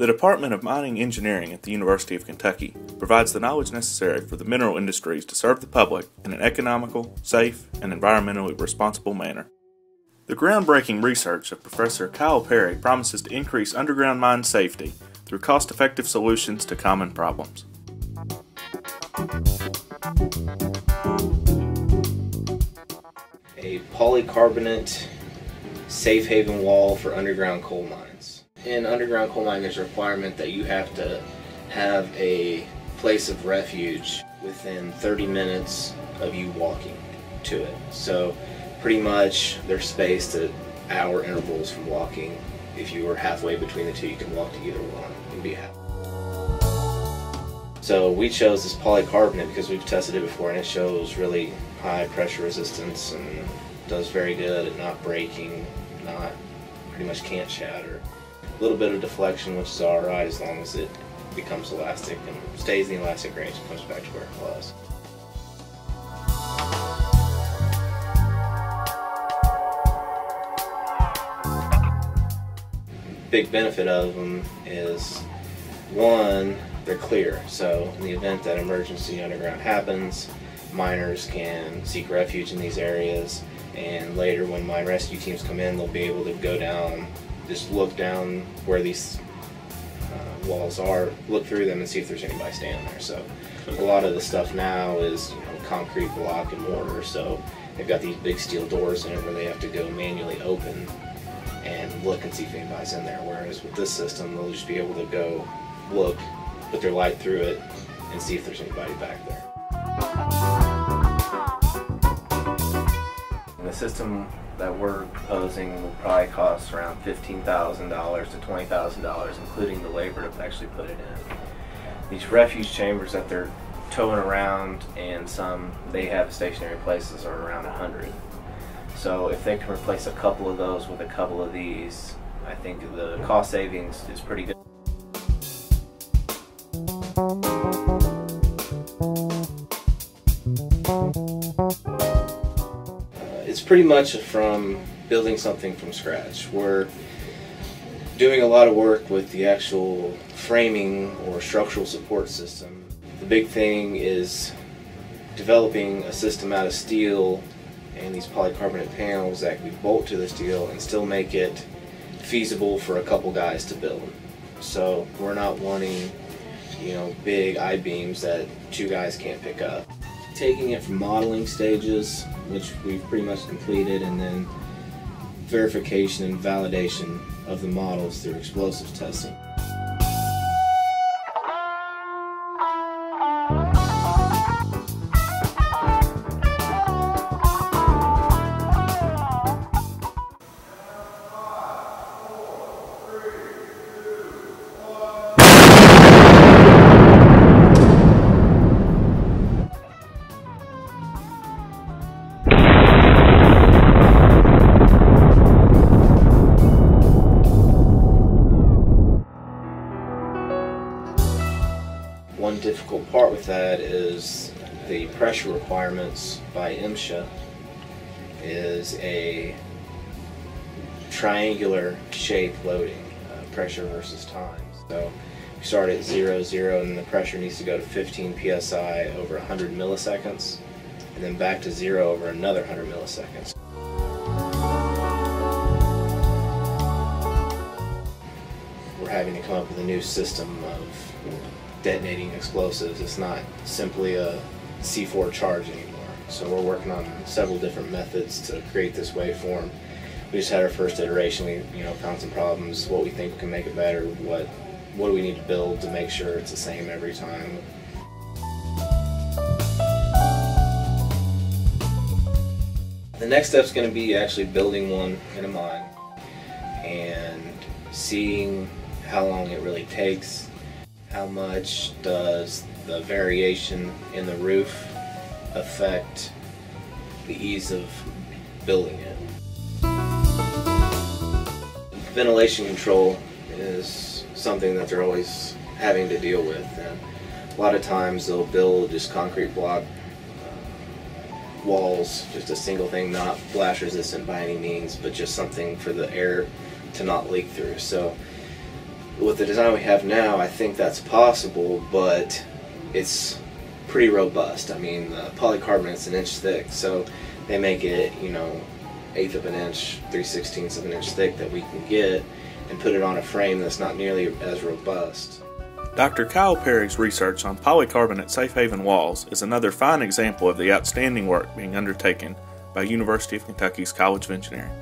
The Department of Mining Engineering at the University of Kentucky provides the knowledge necessary for the mineral industries to serve the public in an economical, safe, and environmentally responsible manner. The groundbreaking research of Professor Kyle Perry promises to increase underground mine safety through cost-effective solutions to common problems. A polycarbonate safe haven wall for underground coal mines. In underground coal mining, there's a requirement that you have to have a place of refuge within 30 minutes of you walking to it. So pretty much they're spaced at hour intervals from walking. If you were halfway between the two, you can walk to either one and be happy. So we chose this polycarbonate because we've tested it before and it shows really high pressure resistance and does very good at not breaking, pretty much can't shatter. A little bit of deflection, which is alright as long as it becomes elastic and stays in the elastic range and comes back to where it was. Big benefit of them is, one, they're clear, so in the event that emergency underground happens, miners can seek refuge in these areas, and later when mine rescue teams come in, they'll be able to go down, just look down where these walls are, look through them and see if there's anybody standing there. So a lot of the stuff now is concrete block and mortar, so they've got these big steel doors in it where they have to go manually open and look and see if anybody's in there, whereas with this system they'll just be able to go look, put their light through it and see if there's anybody back there. And the system that we're proposing will probably cost around $15,000 to $20,000, including the labor to actually put it in. These refuge chambers that they're towing around, and some they have stationary places, are around 100. So if they can replace a couple of those with a couple of these, I think the cost savings is pretty good. It's pretty much from building something from scratch. We're doing a lot of work with the actual framing or structural support system. The big thing is developing a system out of steel and these polycarbonate panels that we bolt to the steel and still make it feasible for a couple guys to build. So we're not wanting, big I-beams that two guys can't pick up. Taking it from modeling stages, which we've pretty much completed, and then verification and validation of the models through explosives testing. One difficult part with that is the pressure requirements by MSHA is a triangular shape loading, pressure versus time. So we start at 0, 0, and the pressure needs to go to 15 psi over 100 milliseconds, and then back to 0 over another 100 milliseconds. We're having to come up with a new system of detonating explosives. It's not simply a C4 charge anymore. So we're working on several different methods to create this waveform. We just had our first iteration. We found some problems, what we think can make it better, what do we need to build to make sure it's the same every time. The next step is going to be actually building one in a mine and seeing how long it really takes. How much does the variation in the roof affect the ease of building it? Ventilation control is something that they're always having to deal with, and a lot of times they'll build just concrete block walls, just a single thing, not blast resistant by any means, but just something for the air to not leak through. So with the design we have now, I think that's possible, but it's pretty robust. I mean, the polycarbonate's an inch thick, so they make it, 1/8 of an inch, 3/16 of an inch thick that we can get and put it on a frame that's not nearly as robust. Dr. Kyle Perry's research on polycarbonate safe haven walls is another fine example of the outstanding work being undertaken by University of Kentucky's College of Engineering.